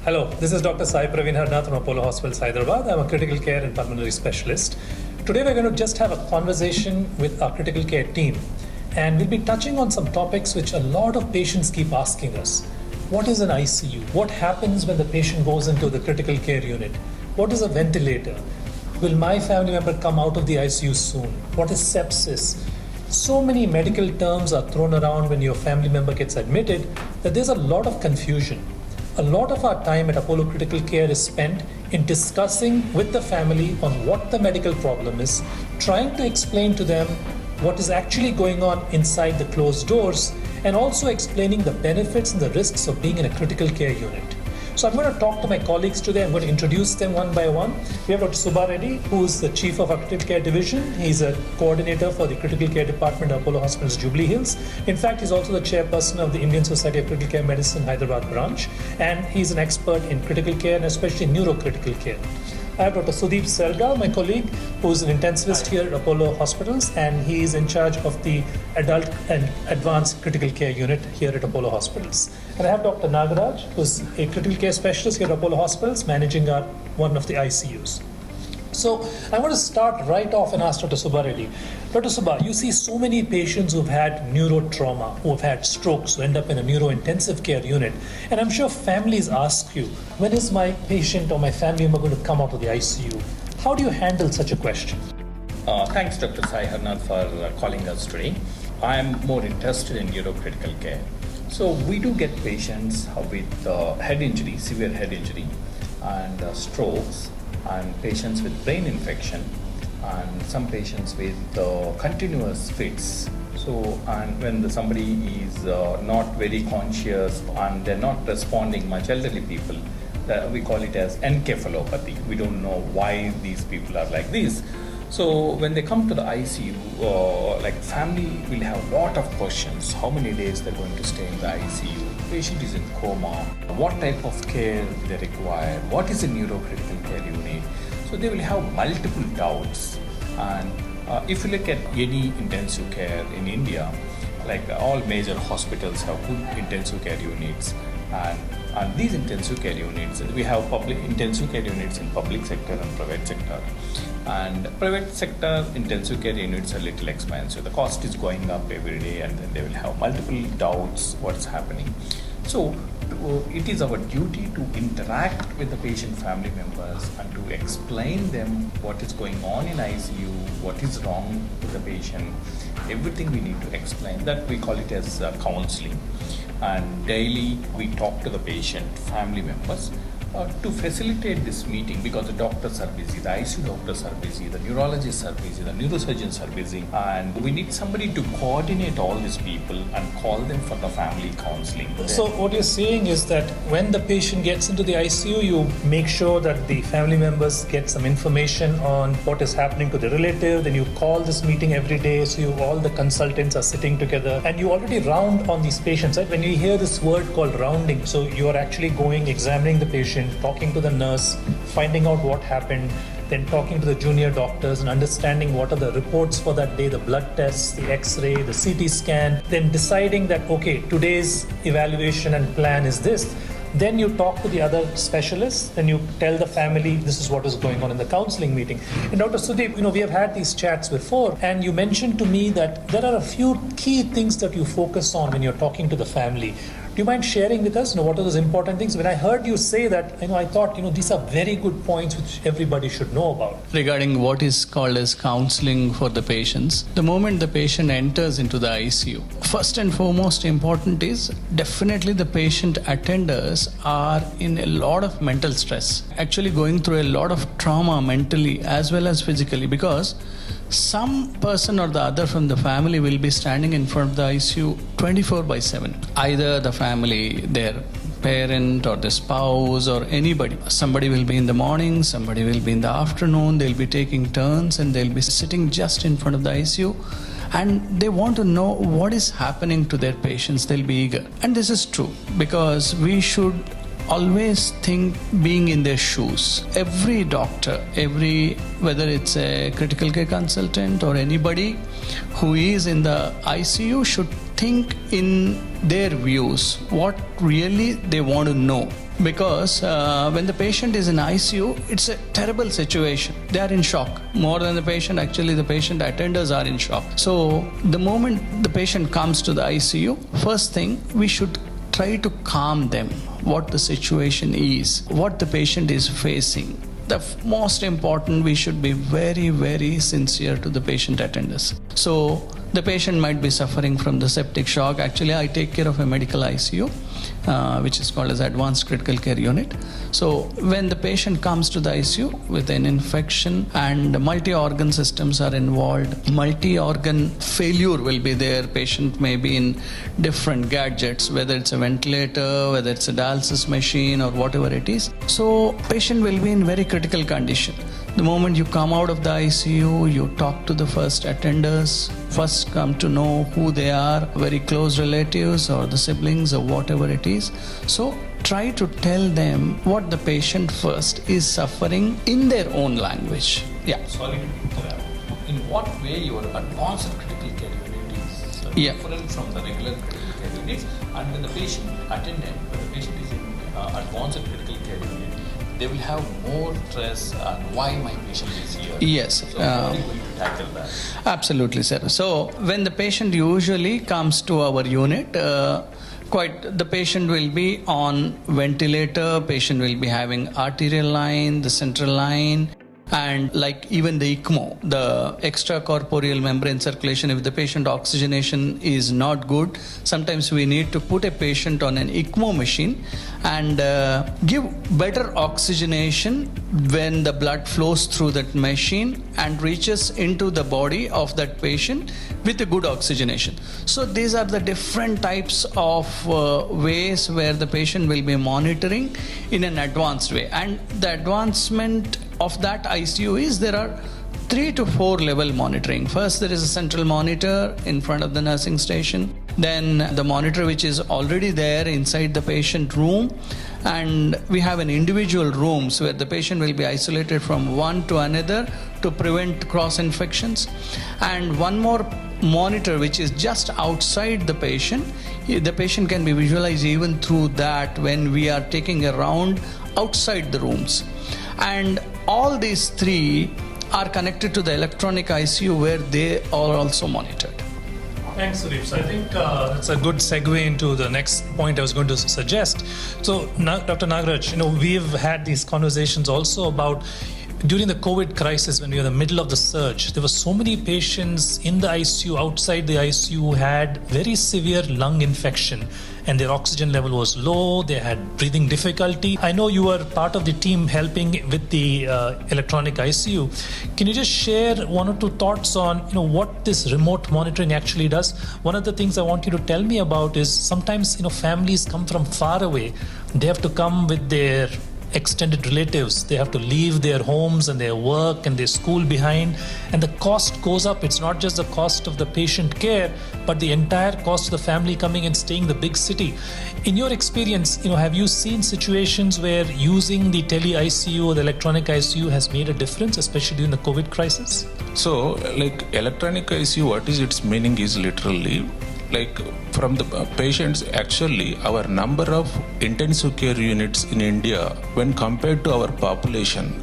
Hello, this is Dr. Sai Praveen Harnath from Apollo Hospitals Hyderabad. I'm a critical care and pulmonary specialist. Today we're going to just have a conversation with our critical care team, and we'll be touching on some topics which a lot of patients keep asking us. What is an ICU? What happens when the patient goes into the critical care unit? What is a ventilator? Will my family member come out of the ICU soon? What is sepsis? So many medical terms are thrown around when your family member gets admitted that there's a lot of confusion. A lot of our time at Apollo Critical Care is spent in discussing with the family on what the medical problem is, trying to explain to them what is actually going on inside the closed doors, and also explaining the benefits and the risks of being in a critical care unit. So I'm going to talk to my colleagues today. I'm going to introduce them one by one. We have Dr. Subba Reddy, who is the Chief of our Critical Care Division. He's a coordinator for the Critical Care Department at Apollo Hospitals, Jubilee Hills. In fact, he's also the chairperson of the Indian Society of Critical Care Medicine, Hyderabad branch. And he's an expert in critical care and especially neurocritical care. I have Dr. Sudeep Selga, my colleague, who's an intensivist here at Apollo Hospitals, and he is in charge of the adult and advanced critical care unit here at Apollo Hospitals. And I have Dr. Nagaraj, who's a critical care specialist here at Apollo Hospitals, managing one of the ICUs. So I want to start right off and ask Dr. Subba Reddy. Dr. Subba, you see so many patients who've had neurotrauma, who've had strokes, who end up in a neurointensive care unit. And I'm sure families ask you, when is my patient or my family member going to come out of the ICU? How do you handle such a question? Thanks, Dr. Sai Harnath, for calling us today. I'm more interested in neurocritical care. So we do get patients with head injury, severe head injury, and strokes, and patients with brain infection, and some patients with continuous fits. So, and when somebody is not very conscious and they're not responding much, elderly people, we call it as encephalopathy. We don't know why these people are like this. So when they come to the ICU, like family will have a lot of questions. How many days they're going to stay in the ICU? Patient is in coma. What type of care they require? What is a neurocritical care unit? So they will have multiple doubts. And if you look at any intensive care in India, like all major hospitals have good intensive care units. And these intensive care units, we have public intensive care units in public sector and private sector. And private sector intensive care units are little expensive. The cost is going up every day, and then they will have multiple doubts what's happening. So it is our duty to interact with the patient family members and to explain them what is going on in ICU, what is wrong with the patient, everything we need to explain. That we call it as counseling. And daily we talk to the patient family members to facilitate this meeting, because the doctors are busy, the ICU doctors are busy, the neurologists are busy, the neurosurgeons are busy, and we need somebody to coordinate all these people and call them for the family counseling. So what you're saying is that when the patient gets into the ICU, you make sure that the family members get some information on what is happening to the relative, then you call this meeting every day, so all the consultants are sitting together, and you already round on these patients, right? When you hear this word called rounding, so you are actually going, examining the patient, talking to the nurse, finding out what happened, then talking to the junior doctors and understanding what are the reports for that day, the blood tests, the x-ray, the CT scan, then deciding that, okay, today's evaluation and plan is this. Then you talk to the other specialists, then you tell the family this is what is going on in the counseling meeting. And Dr. Sudeep, we have had these chats before, and you mentioned to me that there are a few key things that you focus on when you're talking to the family. Do you mind sharing with us, what are those important things? When I heard you say that, I thought, these are very good points which everybody should know about. Regarding what is called as counseling for the patients, the moment the patient enters into the ICU, first and foremost important is definitely the patient attenders are in a lot of mental stress, actually going through a lot of trauma mentally as well as physically, because some person or the other from the family will be standing in front of the ICU 24/7. Either the family, their parent or the spouse or anybody. Somebody will be in the morning, somebody will be in the afternoon, they'll be taking turns and they'll be sitting just in front of the ICU. And they want to know what is happening to their patients. They'll be eager. And this is true, because we should always think being in their shoes. Every doctor, whether it's a critical care consultant or anybody who is in the ICU should think in their views, what really they want to know. because when the patient is in ICU, it's a terrible situation. They are in shock. More than the patient, actually, the patient attenders are in shock. So the moment the patient comes to the ICU, first thing, we should try to calm them, what the situation is, what the patient is facing. The most important, we should be very, very sincere to the patient attenders. So the patient might be suffering from the septic shock. Actually, I take care of a medical ICU, which is called as Advanced Critical Care Unit. So when the patient comes to the ICU with an infection and multi-organ systems are involved, multi-organ failure will be there. Patient may be in different gadgets, whether it's a ventilator, whether it's a dialysis machine or whatever it is. So patient will be in very critical condition. The moment you come out of the ICU, you talk to the first attenders, first come to know who they are, very close relatives or the siblings or whatever it is. So try to tell them what the patient first is suffering in their own language. Yeah. Sorry to interrupt. In what way your advanced critical care unit is different from the regular critical care units? And when the patient attendant, when the patient is in advanced critical care unit, they will have more stress on why my patient is here. Yes. So how are you going to tackle that? Absolutely, sir. So when the patient usually comes to our unit, the patient will be on ventilator, patient will be having arterial line, the central line, and like even the ECMO, the extracorporeal membrane circulation, if the patient oxygenation is not good, sometimes we need to put a patient on an ECMO machine and give better oxygenation when the blood flows through that machine and reaches into the body of that patient with a good oxygenation. So these are the different types of ways where the patient will be monitoring in an advanced way. And the advancement of that ICU is there are 3 to 4 level monitoring. First, there is a central monitor in front of the nursing station. Then the monitor which is already there inside the patient room. And we have an individual rooms where the patient will be isolated from one to another to prevent cross infections. And one more monitor which is just outside the patient. The patient can be visualized even through that when we are taking a round outside the rooms. And all these 3 are connected to the electronic ICU where they are also monitored. Thanks, Sudeep. So I think that's a good segue into the next point I was going to suggest. So, Dr. Nagaraj, we've had these conversations also about during the COVID crisis, when we were in the middle of the surge, there were so many patients in the ICU, outside the ICU, who had very severe lung infection and their oxygen level was low, they had breathing difficulty. I know you were part of the team helping with the electronic ICU. Can you just share 1 or 2 thoughts on what this remote monitoring actually does? One of the things I want you to tell me about is sometimes families come from far away. They have to come with their extended relatives. They have to leave their homes and their work and their school behind, and the cost goes up. It's not just the cost of the patient care, but the entire cost of the family coming and staying in the big city. In your experience, have you seen situations where using the tele ICU or the electronic ICU has made a difference, especially during the COVID crisis? So, like electronic ICU, what is its meaning is literally like from the patients. Actually, our number of intensive care units in India, when compared to our population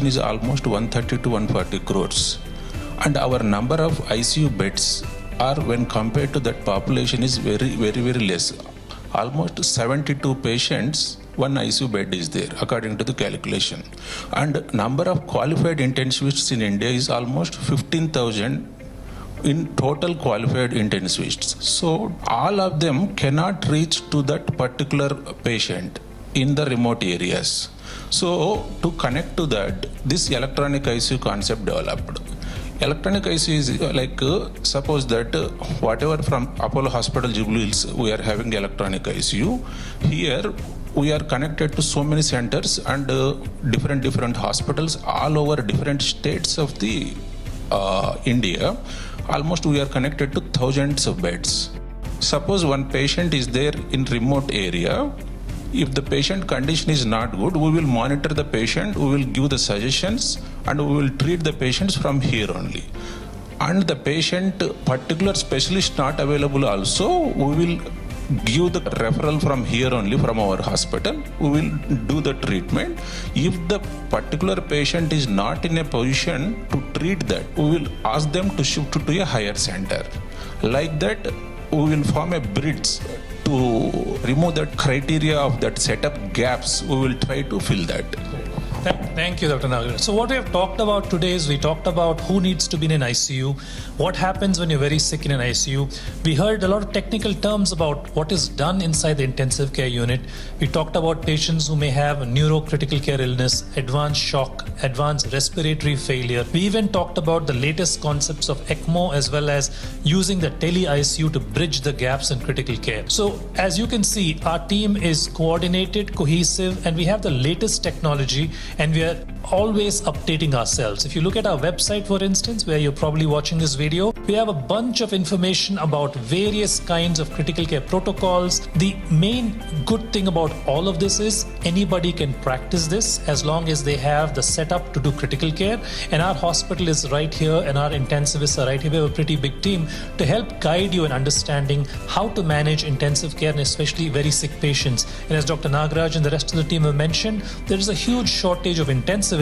is almost 130 to 140 crores. And our number of ICU beds are, when compared to that population, is very, very, very less. Almost 72 patients, 1 ICU bed is there, according to the calculation. And number of qualified intensivists in India is almost 15,000 in total qualified intensivists. So all of them cannot reach to that particular patient in the remote areas. So to connect to that, this electronic ICU concept developed. Electronic ICU is like, suppose that whatever from Apollo Hospital Jubilee Hills, we are having electronic ICU. Here we are connected to so many centers and different hospitals all over different states of the India. Almost we are connected to thousands of beds. Suppose one patient is there in remote area. If the patient condition is not good, we will monitor the patient, we will give the suggestions, and we will treat the patients from here only. And the patient, particular specialist not available also, we will give the referral from here only, from our hospital. We will do the treatment. If the particular patient is not in a position to treat that, we will ask them to shift to a higher center. Like that, we will form a bridge to remove that criteria of that setup gaps. We will try to fill that. Thank you, Dr. Nagaraj. So what we have talked about today is we talked about who needs to be in an ICU, what happens when you're very sick in an ICU. We heard a lot of technical terms about what is done inside the intensive care unit. We talked about patients who may have a neurocritical care illness, advanced shock, advanced respiratory failure. We even talked about the latest concepts of ECMO as well as using the tele-ICU to bridge the gaps in critical care. So as you can see, our team is coordinated, cohesive, and we have the latest technology, and we are always updating ourselves. If you look at our website, for instance, where you're probably watching this video, we have a bunch of information about various kinds of critical care protocols. The main good thing about all of this is anybody can practice this as long as they have the setup to do critical care. And our hospital is right here, and our intensivists are right here. We have a pretty big team to help guide you in understanding how to manage intensive care and especially very sick patients. And as Dr. Nagaraj and the rest of the team have mentioned, there is a huge shortage of intensivists,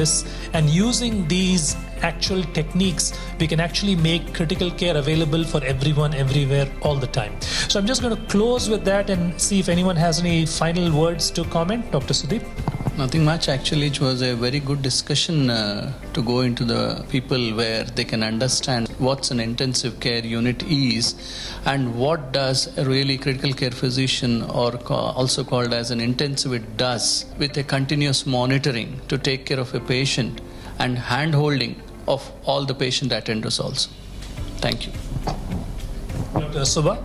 and using these actual techniques, we can actually make critical care available for everyone, everywhere, all the time. So I'm just going to close with that and see if anyone has any final words to comment. Dr. Sudeep? Nothing much, actually. It was a very good discussion to go into the people where they can understand what's an intensive care unit is and what does a really critical care physician, or also called as an intensivist, does with a continuous monitoring to take care of a patient and hand-holding of all the patient attenders also. Thank you. Dr. Subha?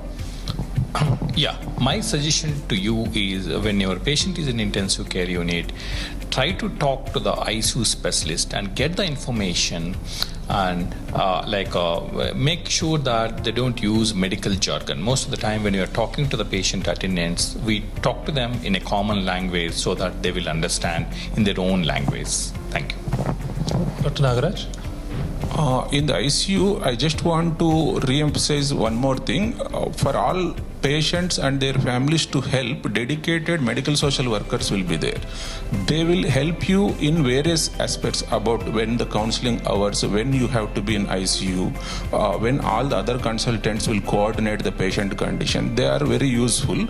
Yeah, my suggestion to you is when your patient is in intensive care unit, try to talk to the ICU specialist and get the information, and make sure that they don't use medical jargon. Most of the time when you are talking to the patient attendants, we talk to them in a common language so that they will understand in their own language. Thank you. Dr. Nagaraj? In the ICU, I just want to re-emphasize one more thing. For all patients and their families to help, dedicated medical social workers will be there. They will help you in various aspects about when the counseling hours, when you have to be in ICU, when all the other consultants will coordinate the patient condition. They are very useful.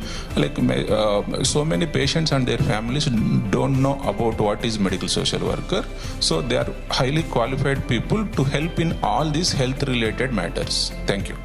So many patients and their families don't know about what is medical social worker. So they are highly qualified people to help in all these health related matters. Thank you.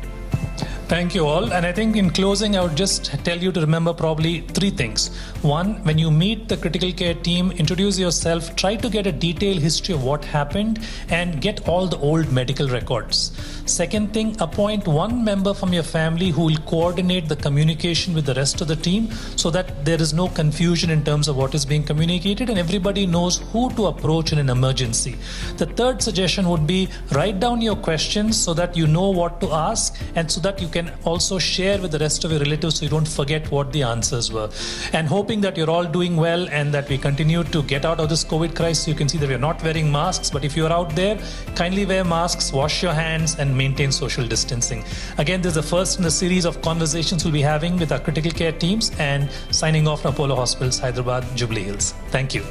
Thank you all. And I think in closing, I would just tell you to remember probably three things. One, when you meet the critical care team, introduce yourself, try to get a detailed history of what happened and get all the old medical records. Second thing, appoint one member from your family who will coordinate the communication with the rest of the team so that there is no confusion in terms of what is being communicated and everybody knows who to approach in an emergency. The third suggestion would be write down your questions so that you know what to ask and so that you can also share with the rest of your relatives so you don't forget what the answers were. And hoping that you're all doing well and that we continue to get out of this COVID crisis. You can see that we're not wearing masks, but if you're out there, kindly wear masks, wash your hands and maintain social distancing. Again, this is the first in the series of conversations we'll be having with our critical care teams, and signing off from Apollo Hospitals Hyderabad, Jubilee Hills. Thank you.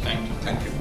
Thank you.